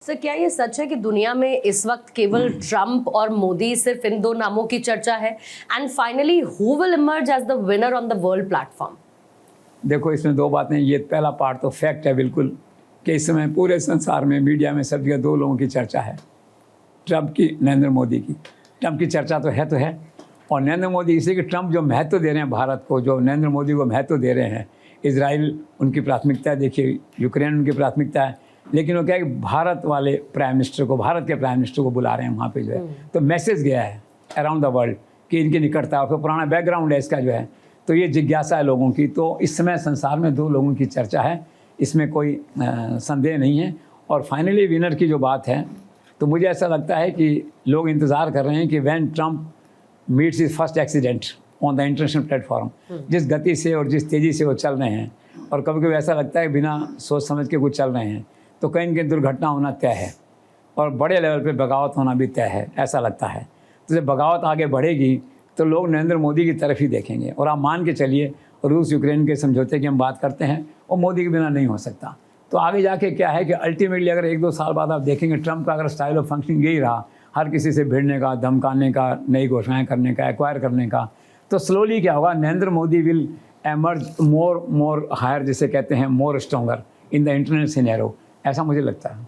Sir, क्या ये सच है कि दुनिया में इस वक्त केवल ट्रंप और मोदी, सिर्फ इन दो नामों की चर्चा है? And finally who will emerge as the winner on the world platform? देखो, इसमें दो बातें। ये पहला पार्ट तो फैक्ट है बिल्कुल कि इस समय पूरे संसार में मीडिया में सब जगह दो लोगों की चर्चा है, ट्रंप की, नरेंद्र मोदी की। ट्रंप की चर्चा तो है और नरेंद्र मोदी इसलिए कि ट्रंप जो महत्व दे रहे हैं भारत को, जो नरेंद्र मोदी को महत्व दे रहे हैं। इजराइल उनकी प्राथमिकता है, देखिए यूक्रेन उनकी प्राथमिकता है, लेकिन वो क्या है कि भारत वाले प्राइम मिनिस्टर को, भारत के प्राइम मिनिस्टर को बुला रहे हैं वहाँ पे जो है। तो मैसेज गया है अराउंड द वर्ल्ड कि इनकी निकटता, फिर पुराना बैकग्राउंड है इसका जो है। तो ये जिज्ञासा है लोगों की। तो इस समय संसार में दो लोगों की चर्चा है, इसमें कोई संदेह नहीं है। और फाइनली विनर की जो बात है, तो मुझे ऐसा लगता है कि लोग इंतज़ार कर रहे हैं कि when Trump meets his first accident on the international platform, जिस गति से और जिस तेज़ी से वो चल रहे हैं, और कभी कभी ऐसा लगता है बिना सोच समझ के कुछ चल रहे हैं, तो कहीं न कहीं दुर्घटना होना तय है और बड़े लेवल पे बगावत होना भी तय है, ऐसा लगता है। तो जब बगावत आगे बढ़ेगी तो लोग नरेंद्र मोदी की तरफ ही देखेंगे। और आप मान के चलिए, रूस यूक्रेन के समझौते की हम बात करते हैं, और मोदी के बिना नहीं हो सकता। तो आगे जाके क्या है कि अल्टीमेटली अगर 1-2 साल बाद आप देखेंगे ट्रंप का अगर स्टाइल ऑफ फंक्शनिंग यही रहा, हर किसी से भिड़ने का, धमकाने का, नई घोषणाएं करने का, एक्वायर करने का, तो स्लोली क्या होगा, Narendra Modi will emerge more higher, जिसे कहते हैं more stronger in the international scenario, ऐसा मुझे लगता है।